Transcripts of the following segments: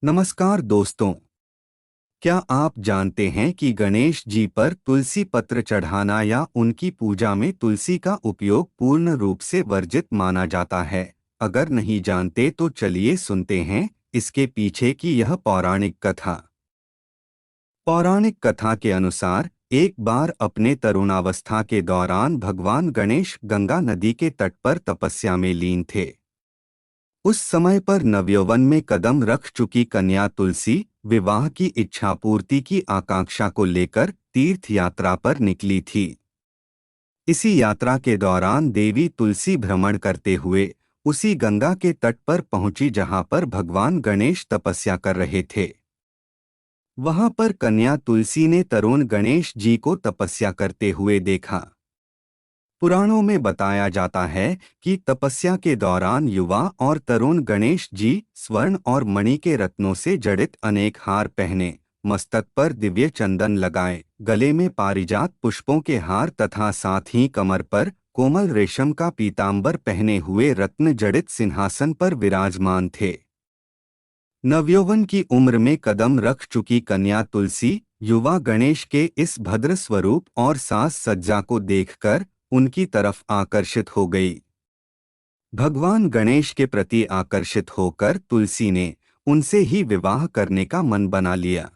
नमस्कार दोस्तों। क्या आप जानते हैं कि गणेश जी पर तुलसी पत्र चढ़ाना या उनकी पूजा में तुलसी का उपयोग पूर्ण रूप से वर्जित माना जाता है? अगर नहीं जानते तो चलिए सुनते हैं इसके पीछे की यह पौराणिक कथा। पौराणिक कथा के अनुसार एक बार अपने तरुणावस्था के दौरान भगवान गणेश गंगा नदी के तट पर तपस्या में लीन थे। उस समय पर नवयौवन में कदम रख चुकी कन्या तुलसी विवाह की इच्छा पूर्ति की आकांक्षा को लेकर तीर्थ यात्रा पर निकली थी। इसी यात्रा के दौरान देवी तुलसी भ्रमण करते हुए उसी गंगा के तट पर पहुंची जहां पर भगवान गणेश तपस्या कर रहे थे। वहां पर कन्या तुलसी ने तरुण गणेश जी को तपस्या करते हुए देखा। पुराणों में बताया जाता है कि तपस्या के दौरान युवा और तरुण गणेश जी स्वर्ण और मणि के रत्नों से जड़ित अनेक हार पहने, मस्तक पर दिव्य चंदन लगाए, गले में पारिजात पुष्पों के हार तथा साथ ही कमर पर कोमल रेशम का पीतांबर पहने हुए रत्न जड़ित सिंहासन पर विराजमान थे। नवयौवन की उम्र में कदम रख चुकी कन्या तुलसी युवा गणेश के इस भद्र स्वरूप और साज सज्जा को देखकर उनकी तरफ आकर्षित हो गई। भगवान गणेश के प्रति आकर्षित होकर तुलसी ने उनसे ही विवाह करने का मन बना लिया।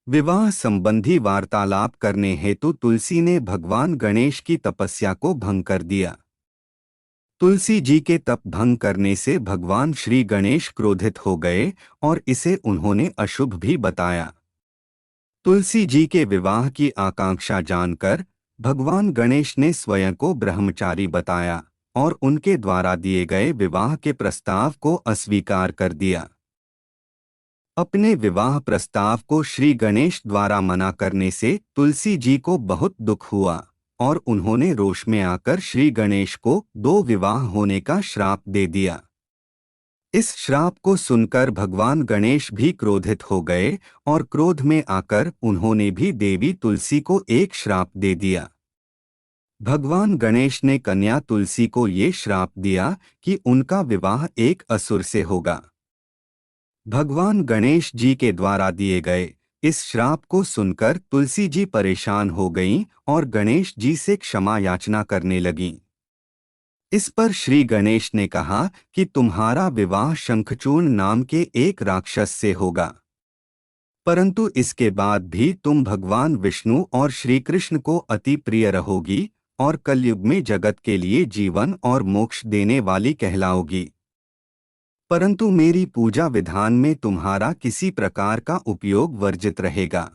विवाह संबंधी वार्तालाप करने हेतु तुलसी ने भगवान गणेश की तपस्या को भंग कर दिया। तुलसी जी के तप भंग करने से भगवान श्री गणेश क्रोधित हो गए और इसे उन्होंने अशुभ भी बताया। तुलसी जी के विवाह की आकांक्षा जानकर भगवान गणेश ने स्वयं को ब्रह्मचारी बताया और उनके द्वारा दिए गए विवाह के प्रस्ताव को अस्वीकार कर दिया। अपने विवाह प्रस्ताव को श्री गणेश द्वारा मना करने से तुलसी जी को बहुत दुख हुआ और उन्होंने रोष में आकर श्री गणेश को 2 विवाह होने का श्राप दे दिया। इस श्राप को सुनकर भगवान गणेश भी क्रोधित हो गए और क्रोध में आकर उन्होंने भी देवी तुलसी को एक श्राप दे दिया। भगवान गणेश ने कन्या तुलसी को ये श्राप दिया कि उनका विवाह एक असुर से होगा। भगवान गणेश जी के द्वारा दिए गए इस श्राप को सुनकर तुलसी जी परेशान हो गईं और गणेश जी से क्षमा याचना करने लगीं। इस पर श्री गणेश ने कहा कि तुम्हारा विवाह शंखचूर्ण नाम के एक राक्षस से होगा, परंतु इसके बाद भी तुम भगवान विष्णु और श्री कृष्ण को अति प्रिय रहोगी और कलयुग में जगत के लिए जीवन और मोक्ष देने वाली कहलाओगी। परंतु मेरी पूजा विधान में तुम्हारा किसी प्रकार का उपयोग वर्जित रहेगा।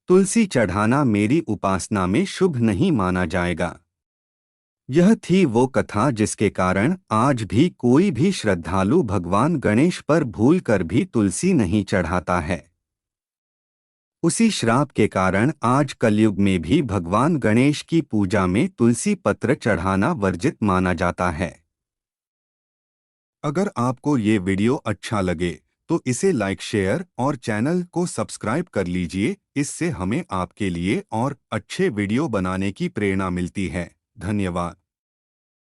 तुलसी चढ़ाना मेरी उपासना में शुभ नहीं माना जाएगा। यह थी वो कथा जिसके कारण आज भी कोई भी श्रद्धालु भगवान गणेश पर भूलकर भी तुलसी नहीं चढ़ाता है। उसी श्राप के कारण आज कलयुग में भी भगवान गणेश की पूजा में तुलसी पत्र चढ़ाना वर्जित माना जाता है। अगर आपको ये वीडियो अच्छा लगे तो इसे लाइक, शेयर और चैनल को सब्सक्राइब कर लीजिए। इससे हमें आपके लिए और अच्छे वीडियो बनाने की प्रेरणा मिलती है। धन्यवाद।